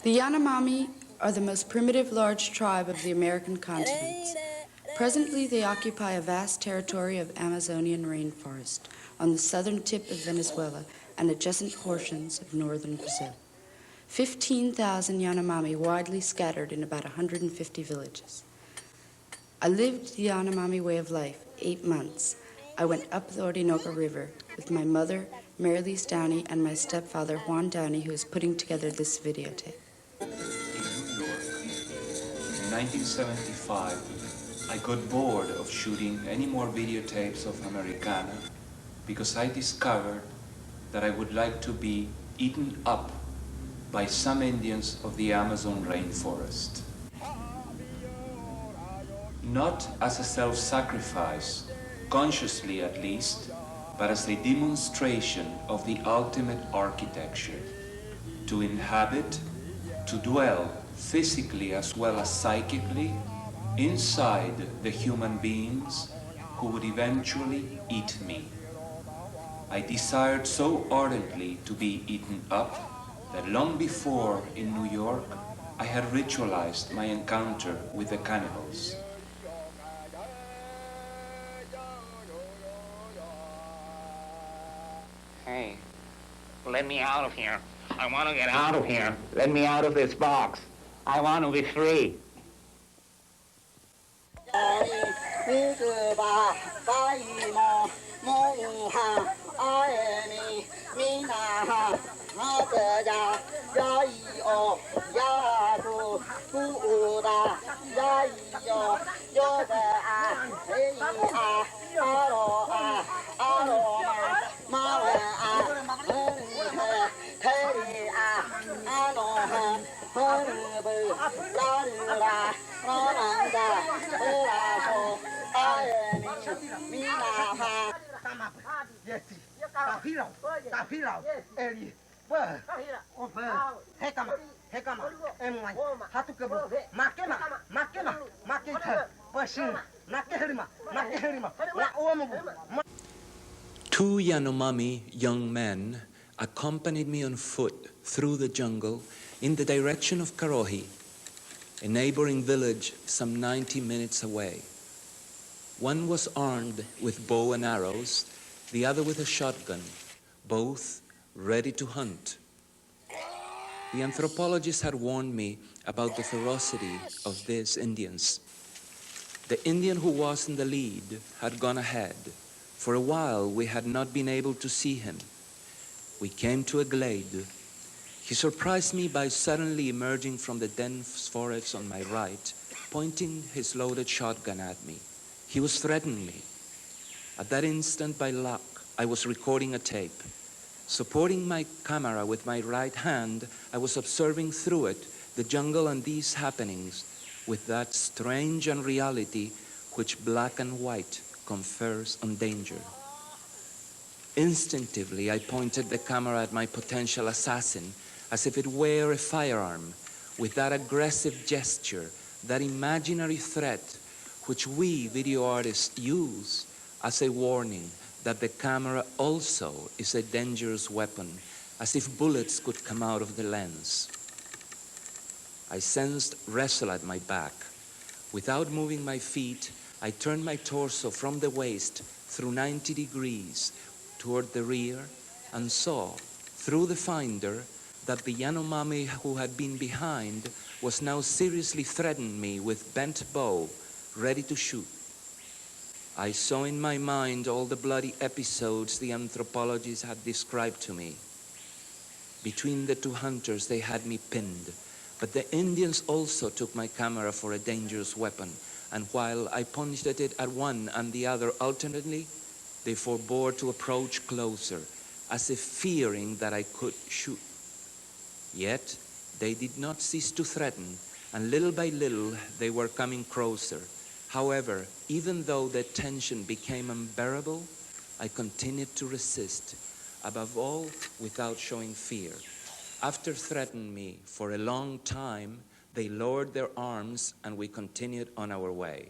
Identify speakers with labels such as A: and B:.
A: The Yanomami are the most primitive large tribe of the American continents. Presently, they occupy a vast territory of Amazonian rainforest on the southern tip of Venezuela and adjacent portions of northern Brazil. 15,000 Yanomami widely scattered in about 150 villages. I lived the Yanomami way of life 8 months. I went up the Orinoco River with my mother, Juan Downey, and my stepfather, Juan Downey, who is putting together this videotape.
B: In New York, in 1975, I got bored of shooting any more videotapes of Americana because I discovered that I would like to be eaten up by some Indians of the Amazon rainforest. Not as a self-sacrifice, consciously at least, but as a demonstration of the ultimate architecture, to inhabit, to dwell physically as well as psychically inside the human beings who would eventually eat me. I desired so ardently to be eaten up that long before in New York I had ritualized my encounter with the cannibals.
C: Hey, let me out of here. I want to get out of here. Let me out of this box. I want to be free.
D: Two Yanomami young men accompanied me on foot through the jungle in the direction of Karohi, a neighboring village some 90 minutes away. One was armed with bow and arrows, the other with a shotgun, both ready to hunt. The anthropologist had warned me about the ferocity of these Indians. The Indian who was in the lead had gone ahead. For a while we had not been able to see him. We came to a glade. He surprised me by suddenly emerging from the dense forest on my right, pointing his loaded shotgun at me. He was threatening me. At that instant, by luck, I was recording a tape. Supporting my camera with my right hand, I was observing through it the jungle and these happenings with that strange unreality which black and white confers on danger. Instinctively, I pointed the camera at my potential assassin as if it were a firearm, with that aggressive gesture, that imaginary threat which we video artists use as a warning that the camera also is a dangerous weapon, as if bullets could come out of the lens. I sensed wrestle at my back. Without moving my feet, I turned my torso from the waist through 90 degrees toward the rear and saw, through the finder, that the Yanomami who had been behind was now seriously threatening me with bent bow, ready to shoot. I saw in my mind all the bloody episodes the anthropologists had described to me. Between the two hunters, they had me pinned, but the Indians also took my camera for a dangerous weapon, and while I pointed it at one and the other alternately, they forbore to approach closer, as if fearing that I could shoot. Yet, they did not cease to threaten, and little by little, they were coming closer. However, even though the tension became unbearable, I continued to resist, above all, without showing fear. After threatening me for a long time, they lowered their arms, and we continued on our way.